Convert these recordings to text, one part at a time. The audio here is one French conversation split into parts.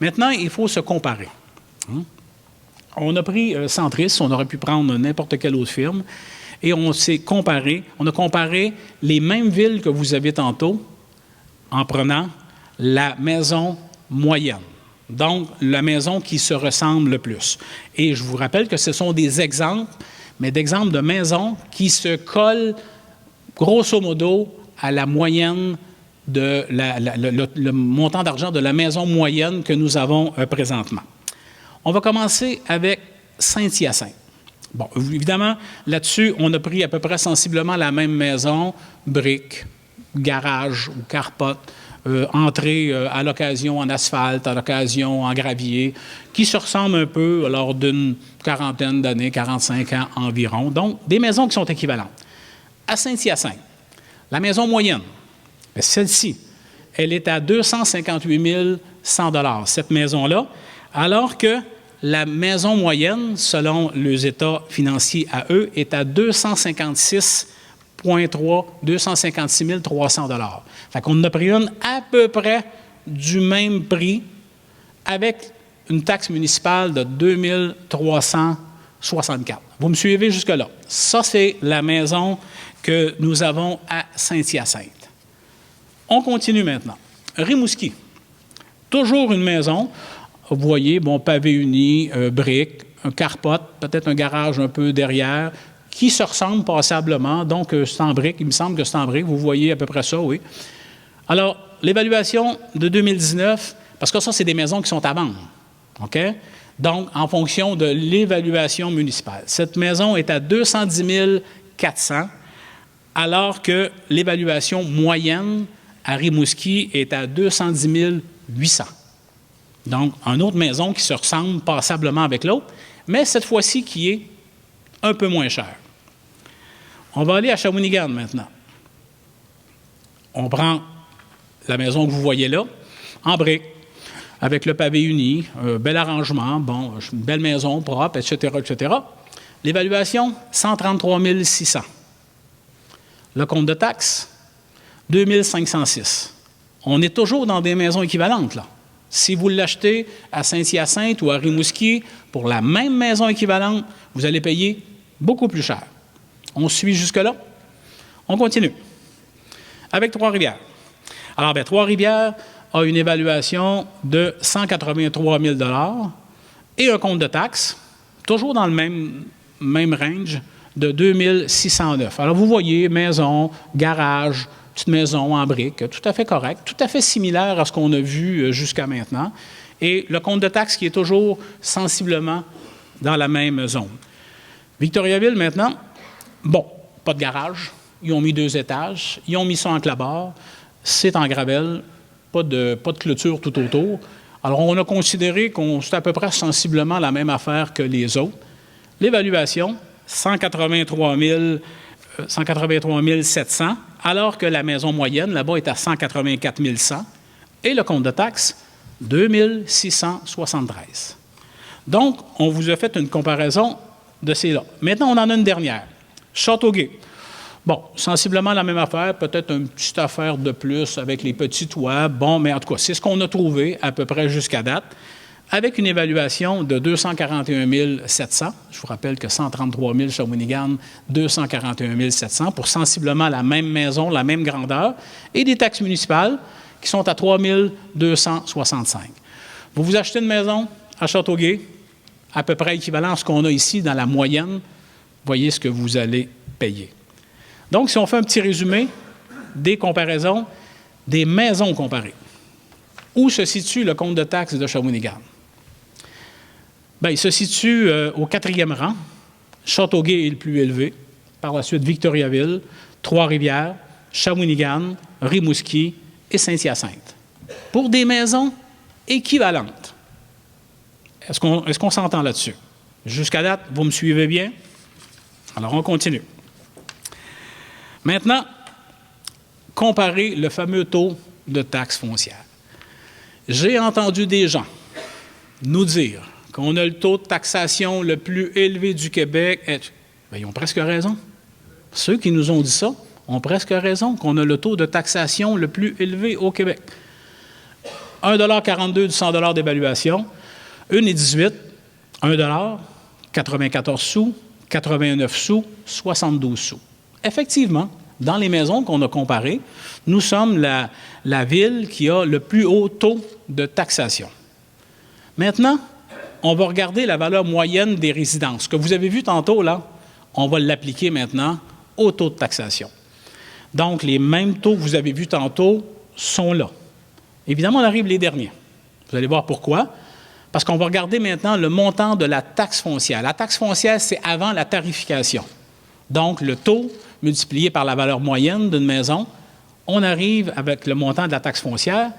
Maintenant, il faut se comparer. On a pris Centris, on aurait pu prendre n'importe quelle autre firme, et on s'est comparé. On a comparé les mêmes villes que vous avez tantôt en prenant la maison moyenne. Donc, la maison qui se ressemble le plus. Et je vous rappelle que ce sont des exemples, mais d'exemples de maisons qui se collent grosso modo à la moyenne de le montant d'argent de la maison moyenne que nous avons présentement. On va commencer avec Saint-Hyacinthe. Bon, évidemment, là-dessus, on a pris à peu près sensiblement la même maison, briques, garage ou carpote, entrée à l'occasion en asphalte, à l'occasion en gravier, qui se ressemblent un peu lors d'une quarantaine d'années, 45 ans environ. Donc, des maisons qui sont équivalentes. À Saint-Hyacinthe, la maison moyenne, celle-ci, elle est à 258 100 $, cette maison-là, alors que la maison moyenne, selon les états financiers à eux, est à 256 300 $. Fait qu'on en a pris une à peu près du même prix avec une taxe municipale de 2 364. Vous me suivez jusque-là? Ça, c'est la maison que nous avons à Saint-Hyacinthe. On continue maintenant. Rimouski. Toujours une maison. Vous voyez, bon, pavé uni, briques, un carpote, peut-être un garage un peu derrière, qui se ressemble passablement. Donc, c'est en briques. Il me semble que c'est en briques. Vous voyez à peu près ça, oui. Alors, l'évaluation de 2019, parce que ça, c'est des maisons qui sont à vendre. OK? Donc, en fonction de l'évaluation municipale. Cette maison est à 210 400, alors que l'évaluation moyenne à Rimouski est à 210 800. Donc, une autre maison qui se ressemble passablement avec l'autre, mais cette fois-ci qui est un peu moins chère. On va aller à Shawinigan maintenant. On prend la maison que vous voyez là, en briques, avec le pavé uni, un bel arrangement, bon, une belle maison propre, etc., etc. L'évaluation, 133 600. Le compte de taxes, 2 506. On est toujours dans des maisons équivalentes, là. Si vous l'achetez à Saint-Hyacinthe ou à Rimouski, pour la même maison équivalente, vous allez payer beaucoup plus cher. On suit jusque-là? On continue. Avec Trois-Rivières. Alors, bien, Trois-Rivières a une évaluation de 183 000 $ et un compte de taxes, toujours dans le même range, de 2 609. Alors, vous voyez, maison, garage, petite maison en briques, tout à fait correct, tout à fait similaire à ce qu'on a vu jusqu'à maintenant. Et le compte de taxes qui est toujours sensiblement dans la même zone. Victoriaville, maintenant, bon, pas de garage. Ils ont mis 2 étages. Ils ont mis ça en clapart. C'est en gravelle. Pas de clôture tout autour. Alors, on a considéré qu'on c'était à peu près sensiblement la même affaire que les autres. L'évaluation, 183 700, alors que la maison moyenne, là-bas, est à 184 100. Et le compte de taxes, 2 673. Donc, on vous a fait une comparaison de ces là. Maintenant, on en a une dernière. Châteauguay. Bon, sensiblement la même affaire, peut-être une petite affaire de plus avec les petits toits. Bon, mais en tout cas, c'est ce qu'on a trouvé à peu près jusqu'à date, avec une évaluation de 241 700. Je vous rappelle que 133 000 Shawinigan, 241 700 pour sensiblement la même maison, la même grandeur, et des taxes municipales qui sont à 3 265. Vous achetez une maison à Châteauguay, à peu près équivalent à ce qu'on a ici dans la moyenne, voyez ce que vous allez payer. Donc, si on fait un petit résumé des comparaisons, des maisons comparées, où se situe le compte de taxes de Shawinigan? Bien, il se situe au 4e rang. Châteauguay est le plus élevé. Par la suite, Victoriaville, Trois-Rivières, Shawinigan, Rimouski et Saint-Hyacinthe. Pour des maisons équivalentes. Est-ce qu'on s'entend là-dessus? Jusqu'à date, vous me suivez bien? Alors, on continue. Maintenant, comparer le fameux taux de taxe foncière. J'ai entendu des gens nous dire qu'on a le taux de taxation le plus élevé du Québec. Bien, ils ont presque raison. Ceux qui nous ont dit ça ont presque raison, qu'on a le taux de taxation le plus élevé au Québec. 1,42 $ du 100 $ d'évaluation, 1,18 $, 1 $, 94 sous, 89 sous, 72 sous. Effectivement, dans les maisons qu'on a comparées, nous sommes la ville qui a le plus haut taux de taxation. Maintenant, on va regarder la valeur moyenne des résidences. Ce que vous avez vu tantôt, là, on va l'appliquer maintenant au taux de taxation. Donc, les mêmes taux que vous avez vus tantôt sont là. Évidemment, on arrive les derniers. Vous allez voir pourquoi. Parce qu'on va regarder maintenant le montant de la taxe foncière. La taxe foncière, c'est avant la tarification. Donc, le taux multiplié par la valeur moyenne d'une maison, on arrive avec le montant de la taxe foncière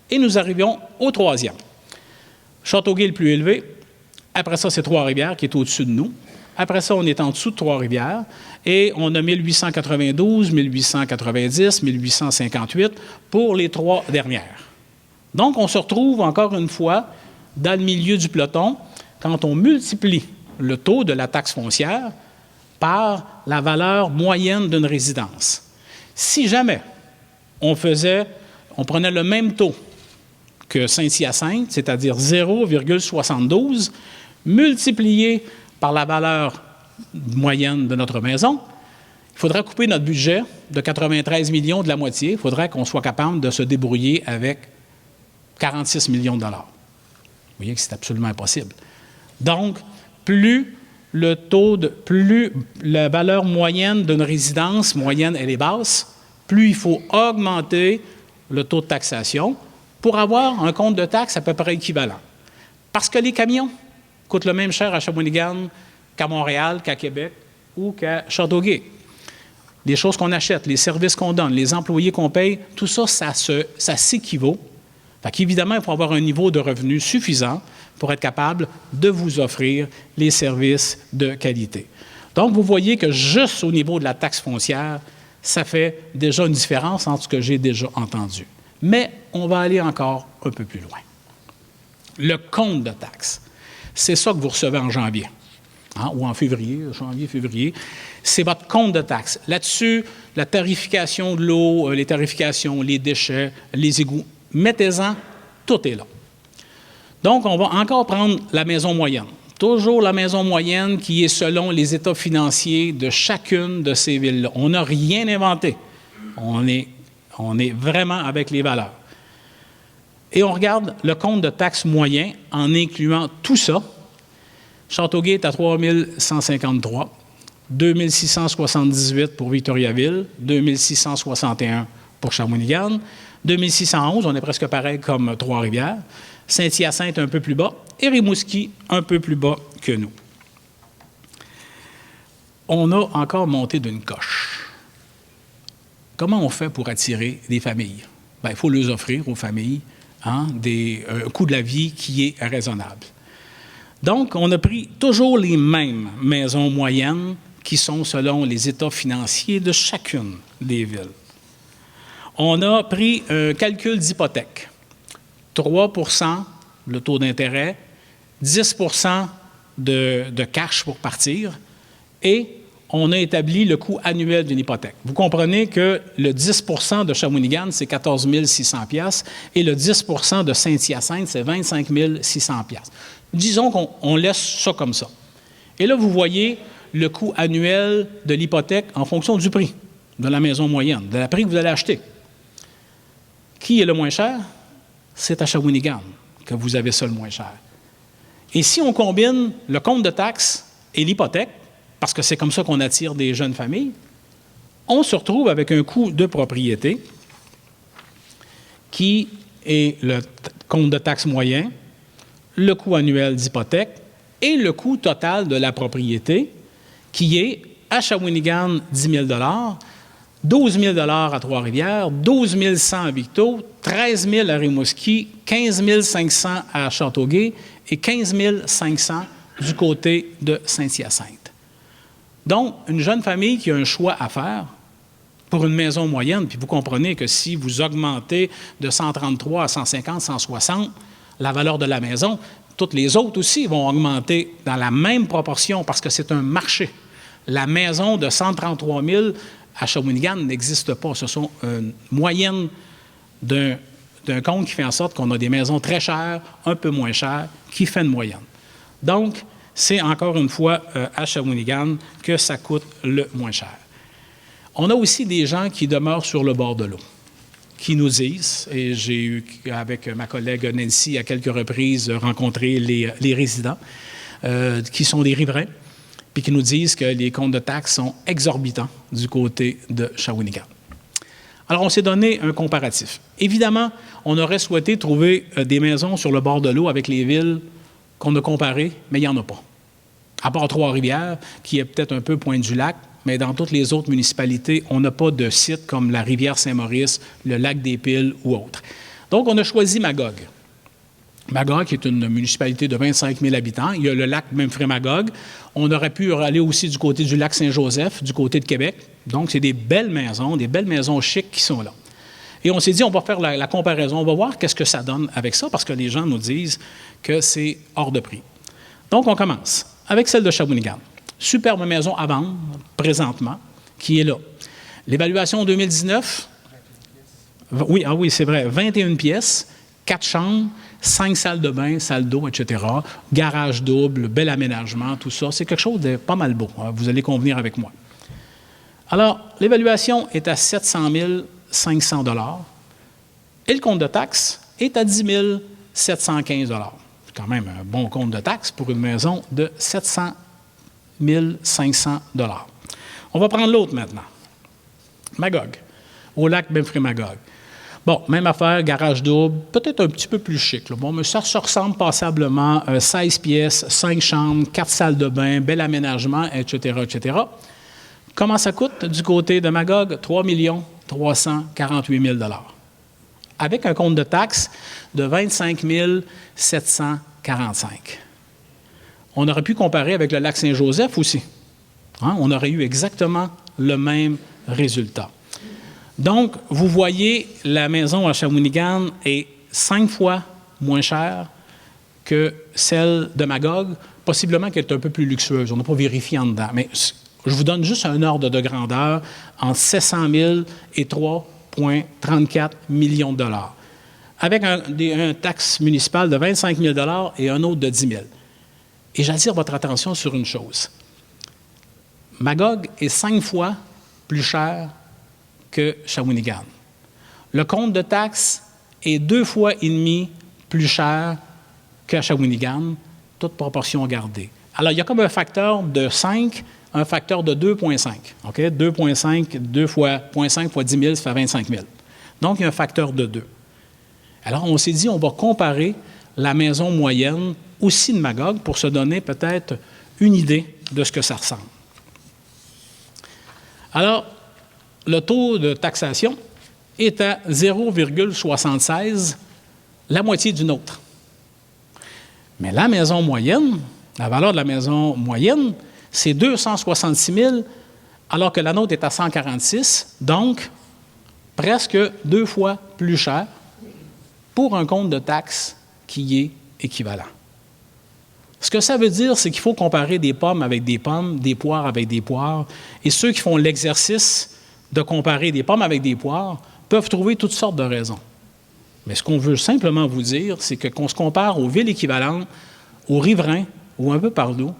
et nous arrivons au troisième. Châteauguay est le plus élevé. Après ça, c'est Trois-Rivières qui est au-dessus de nous. Après ça, on est en dessous de Trois-Rivières et on a 1892, 1890, 1858 pour les trois dernières. Donc, on se retrouve encore une fois dans le milieu du peloton quand on multiplie le taux de la taxe foncière par la valeur moyenne d'une résidence. Si jamais on prenait le même taux que Saint-Hyacinthe, c'est-à-dire 0,72, multiplié par la valeur moyenne de notre maison, il faudrait couper notre budget de 93 millions de la moitié. Il faudrait qu'on soit capable de se débrouiller avec 46 millions de dollars. Vous voyez que c'est absolument impossible. Donc, plus la valeur moyenne d'une résidence moyenne, elle est basse, plus il faut augmenter le taux de taxation pour avoir un compte de taxe à peu près équivalent. Parce que les camions coûtent le même cher à Shawinigan qu'à Montréal, qu'à Québec ou qu'à Châteauguay. Les choses qu'on achète, les services qu'on donne, les employés qu'on paye, tout ça, ça s'équivaut. Fait qu'évidemment, il faut avoir un niveau de revenu suffisant pour être capable de vous offrir les services de qualité. Donc, vous voyez que juste au niveau de la taxe foncière, ça fait déjà une différence entre ce que j'ai déjà entendu. Mais on va aller encore un peu plus loin. Le compte de taxe, c'est ça que vous recevez en janvier, ou en février, janvier, février. C'est votre compte de taxe. Là-dessus, la tarification de l'eau, les tarifications, les déchets, les égouts, mettez-en, tout est là. Donc, on va encore prendre la maison moyenne. Toujours la maison moyenne qui est selon les états financiers de chacune de ces villes-là. On n'a rien inventé. On est vraiment avec les valeurs. Et on regarde le compte de taxe moyen en incluant tout ça. Châteauguay est à 3 153, 2 678 pour Victoriaville, 2 661 pour Shawinigan, 2 611, on est presque pareil comme Trois-Rivières, Saint-Hyacinthe un peu plus bas et Rimouski un peu plus bas que nous. On a encore monté d'une coche. Comment on fait pour attirer des familles? Bien, il faut leur offrir aux familles un coût de la vie qui est raisonnable. Donc, on a pris toujours les mêmes maisons moyennes qui sont selon les états financiers de chacune des villes. On a pris un calcul d'hypothèque. 3 % le taux d'intérêt, 10 % de cash pour partir et on a établi le coût annuel d'une hypothèque. Vous comprenez que le 10 % de Shawinigan, c'est 14 600 $ et le 10 % de Saint-Hyacinthe, c'est 25 600 $. Disons qu'on laisse ça comme ça. Et là, vous voyez le coût annuel de l'hypothèque en fonction du prix de la maison moyenne, de la prix que vous allez acheter. Qui est le moins cher? C'est à Shawinigan que vous avez ça le moins cher. Et si on combine le compte de taxe et l'hypothèque, parce que c'est comme ça qu'on attire des jeunes familles, on se retrouve avec un coût de propriété qui est le compte de taxe moyen, le coût annuel d'hypothèque et le coût total de la propriété qui est à Shawinigan 10 000 $, 12 000 $ à Trois-Rivières, 12 100 à Victo, 13 000 à Rimouski, 15 500 à Châteauguay et 15 500 du côté de Saint-Hyacinthe. Donc, une jeune famille qui a un choix à faire pour une maison moyenne, puis vous comprenez que si vous augmentez de 133 à 150, 160 la valeur de la maison, toutes les autres aussi vont augmenter dans la même proportion parce que c'est un marché. La maison de 133 000 à Shawinigan n'existe pas. Ce sont une moyenne d'un compte qui fait en sorte qu'on a des maisons très chères, un peu moins chères, qui fait une moyenne. Donc, c'est encore une fois à Shawinigan que ça coûte le moins cher. On a aussi des gens qui demeurent sur le bord de l'eau, qui nous disent, et j'ai eu, avec ma collègue Nancy, à quelques reprises, rencontré les résidents, qui sont des riverains, puis qui nous disent que les comptes de taxes sont exorbitants du côté de Shawinigan. Alors, on s'est donné un comparatif. Évidemment, on aurait souhaité trouver des maisons sur le bord de l'eau avec les villes qu'on a comparées, mais il n'y en a pas. À part Trois-Rivières, qui est peut-être un peu Pointe-du-Lac, mais dans toutes les autres municipalités, on n'a pas de sites comme la rivière Saint-Maurice, le lac des Piles ou autres. Donc, on a choisi Magog. Magog est une municipalité de 25 000 habitants. Il y a le lac Memphremagog. On aurait pu aller aussi du côté du lac Saint-Joseph, du côté de Québec. Donc, c'est des belles maisons chics qui sont là. Et on s'est dit, on va faire la comparaison, on va voir qu'est-ce que ça donne avec ça, parce que les gens nous disent que c'est hors de prix. Donc, on commence avec celle de Shawinigan. Superbe maison à vendre, présentement, qui est là. L'évaluation 2019, oui, c'est vrai, 21 pièces, 4 chambres, 5 salles de bain, salle d'eau, etc. Garage double, bel aménagement, tout ça. C'est quelque chose de pas mal beau. Vous allez convenir avec moi. Alors, l'évaluation est à 700 500 $ et le compte de taxes est à 10 715 $. C'est quand même un bon compte de taxes pour une maison de 700 500 $. On va prendre l'autre maintenant. Magog, au lac Memphremagog. Bon, même affaire, garage double, peut-être un petit peu plus chic. Là. Bon, mais ça ressemble passablement. 16 pièces, 5 chambres, 4 salles de bain, bel aménagement, etc., etc. Comment ça coûte du côté de Magog? 3 348 000 $. Avec un compte de taxes de 25 745. On aurait pu comparer avec le lac Saint-Joseph aussi. Hein? On aurait eu exactement le même résultat. Donc, vous voyez, la maison à Shawinigan est 5 fois moins chère que celle de Magog, possiblement qu'elle est un peu plus luxueuse. On n'a pas vérifié en dedans, mais je vous donne juste un ordre de grandeur entre 700 000 et 3,34 millions de $, avec un taxe municipale de 25 000 $ et un autre de 10 000. Et j'attire votre attention sur une chose. Magog est 5 fois plus cher que Shawinigan. Le compte de taxes est 2 fois et demi plus cher qu'à Shawinigan, toute proportion gardée. Alors, il y a comme un facteur de 5, un facteur de 2,5. OK? 2,5, 2 fois 0,5 fois 10 000, ça fait 25 000. Donc, il y a un facteur de 2. Alors, on s'est dit, on va comparer la maison moyenne aussi de Magog pour se donner peut-être une idée de ce que ça ressemble. Alors, le taux de taxation est à 0,76, la moitié du nôtre. Mais la maison moyenne, la valeur de la maison moyenne, c'est 266 000, alors que la nôtre est à 146, donc presque 2 fois plus cher pour un compte de taxes qui est équivalent. Ce que ça veut dire, c'est qu'il faut comparer des pommes avec des pommes, des poires avec des poires, et ceux qui font l'exercice de comparer des pommes avec des poires peuvent trouver toutes sortes de raisons. Mais ce qu'on veut simplement vous dire, c'est que qu'on se compare aux villes équivalentes, aux riverains ou un peu partout,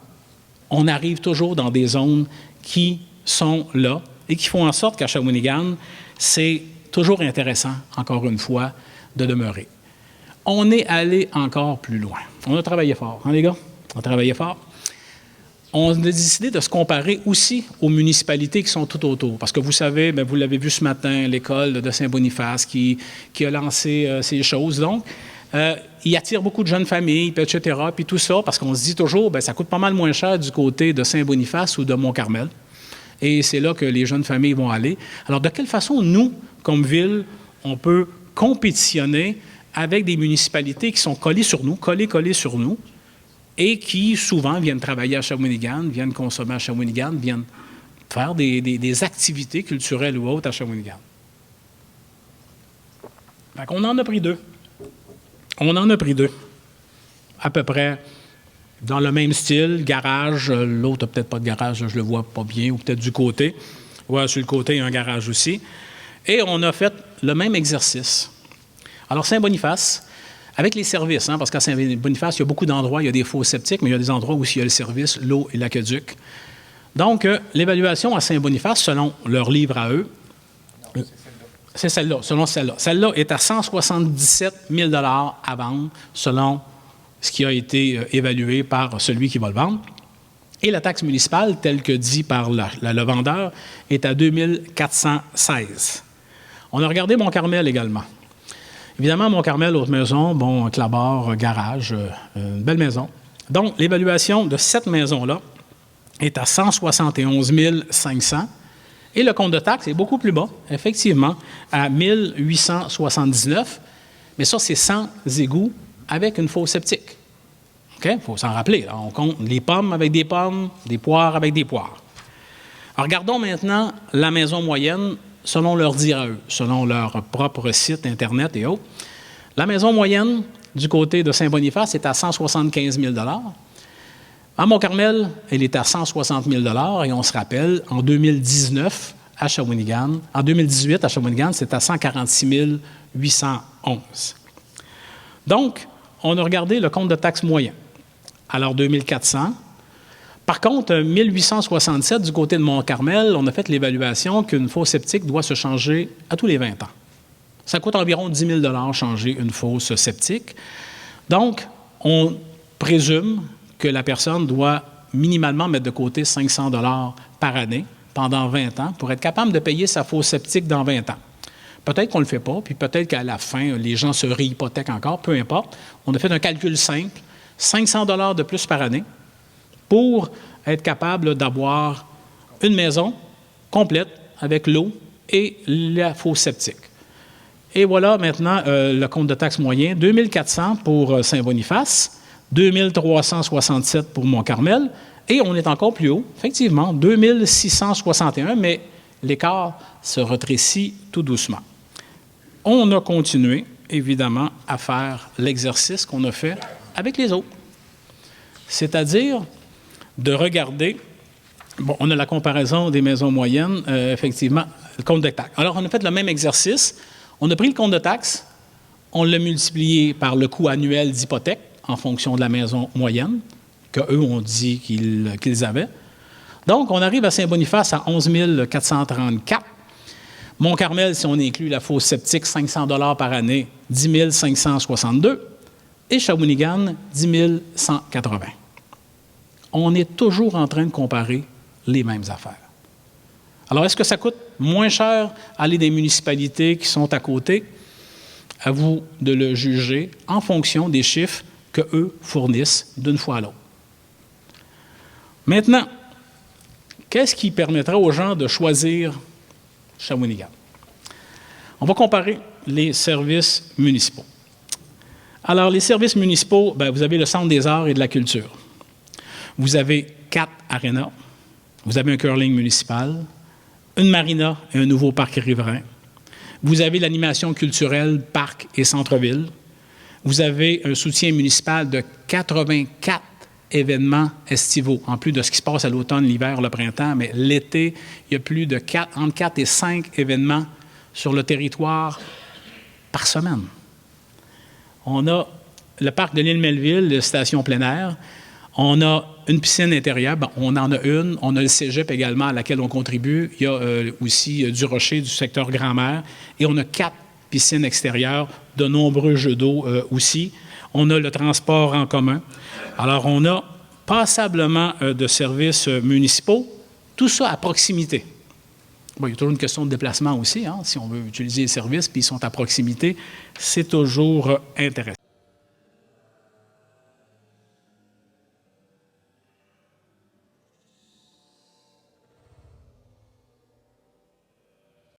on arrive toujours dans des zones qui sont là et qui font en sorte qu'à Shawinigan, c'est toujours intéressant, encore une fois, de demeurer. On est allé encore plus loin. On a travaillé fort, hein, les gars? On a travaillé fort. On a décidé de se comparer aussi aux municipalités qui sont tout autour. Parce que vous savez, bien, vous l'avez vu ce matin, l'école de Saint-Boniface qui a lancé ces choses. Donc, il attire beaucoup de jeunes familles, puis etc., puis tout ça, parce qu'on se dit toujours, bien, ça coûte pas mal moins cher du côté de Saint-Boniface ou de Mont-Carmel. Et c'est là que les jeunes familles vont aller. Alors, de quelle façon, nous, comme ville, on peut compétitionner avec des municipalités qui sont collées sur nous, et qui, souvent, viennent travailler à Shawinigan, viennent consommer à Shawinigan, viennent faire des activités culturelles ou autres à Shawinigan. Fait qu'on en a pris 2. On en a pris 2. À peu près dans le même style, garage. L'autre n'a peut-être pas de garage, je ne le vois pas bien, ou peut-être du côté. Ouais, sur le côté, il y a un garage aussi. Et on a fait le même exercice. Alors, Saint-Boniface, avec les services, parce qu'à Saint-Boniface, il y a beaucoup d'endroits, il y a des fosses septiques, mais il y a des endroits où il y a le service, l'eau et l'aqueduc. Donc, l'évaluation à Saint-Boniface, selon leur livre à eux, c'est celle-là, selon celle-là. Celle-là est à 177 000 $ à vendre, selon ce qui a été évalué par celui qui va le vendre. Et la taxe municipale, telle que dit par le vendeur, est à 2 416. On a regardé Mont-Carmel également. Évidemment, Mont-Carmel, autre maison, bon, clapboard, garage, une belle maison. Donc, l'évaluation de cette maison-là est à 171 500. Et le compte de taxe est beaucoup plus bas, effectivement, à 1 879. Mais ça, c'est sans égout avec une fosse septique. OK? Il faut s'en rappeler. Là. On compte les pommes avec des pommes, des poires avec des poires. Alors, regardons maintenant la maison moyenne selon leur dire à eux, selon leur propre site Internet et autres. La maison moyenne du côté de Saint-Boniface est à 175 000 $. À Mont-Carmel, elle est à 160 000 $ et on se rappelle, en 2019, à Shawinigan, en 2018, à Shawinigan, c'est à 146 811. Donc, on a regardé le compte de taxe moyen. Alors, 2400. Par contre, 1867, du côté de Mont-Carmel, on a fait l'évaluation qu'une fosse septique doit se changer à tous les 20 ans. Ça coûte environ 10 000 $ changer une fosse septique. Donc, on présume que la personne doit minimalement mettre de côté 500 $ par année pendant 20 ans pour être capable de payer sa fosse septique dans 20 ans. Peut-être qu'on ne le fait pas, puis peut-être qu'à la fin, les gens se réhypothèquent encore, peu importe. On a fait un calcul simple, 500 $ de plus par année pour être capable d'avoir une maison complète avec l'eau et la fosse septique. Et voilà maintenant le compte de taxe moyen, 2 400 pour Saint-Boniface, 2 367 pour Mont-Carmel, et on est encore plus haut, effectivement, 2 661, mais l'écart se rétrécit tout doucement. On a continué, évidemment, à faire l'exercice qu'on a fait avec les autres. C'est-à-dire de regarder, bon, on a la comparaison des maisons moyennes, effectivement, le compte de taxe. Alors, on a fait le même exercice. On a pris le compte de taxe, on l'a multiplié par le coût annuel d'hypothèque en fonction de la maison moyenne, qu'eux ont dit qu'ils avaient. Donc, on arrive à Saint-Boniface à 11 434. Mont-Carmel, si on inclut la fosse septique, 500 $ par année, 10 562. Et Shawinigan, 10 180. On est toujours en train de comparer les mêmes affaires. Alors, est-ce que ça coûte moins cher aller des municipalités qui sont à côté? À vous de le juger en fonction des chiffres qu'eux fournissent d'une fois à l'autre. Maintenant, qu'est-ce qui permettra aux gens de choisir Shawinigan? On va comparer les services municipaux. Alors, les services municipaux, bien, vous avez le Centre des arts et de la culture. Vous avez 4 arénas. Vous avez un curling municipal, une marina et un nouveau parc riverain. Vous avez l'animation culturelle, parc et centre-ville. Vous avez un soutien municipal de 84 événements estivaux, en plus de ce qui se passe à l'automne, l'hiver, le printemps, mais l'été, il y a plus de entre 4 et 5 événements sur le territoire par semaine. On a le parc de l'île Melville, la station plein air. On a une piscine intérieure, ben, on en a une. On a le cégep également à laquelle on contribue. Il y a aussi du Rocher du secteur Grand-Mère. Et on a 4 piscines extérieures, de nombreux jeux d'eau aussi. On a le transport en commun. Alors, on a passablement de services municipaux, tout ça à proximité. Bon, il y a toujours une question de déplacement aussi, hein, si on veut utiliser les services, puis ils sont à proximité, c'est toujours intéressant.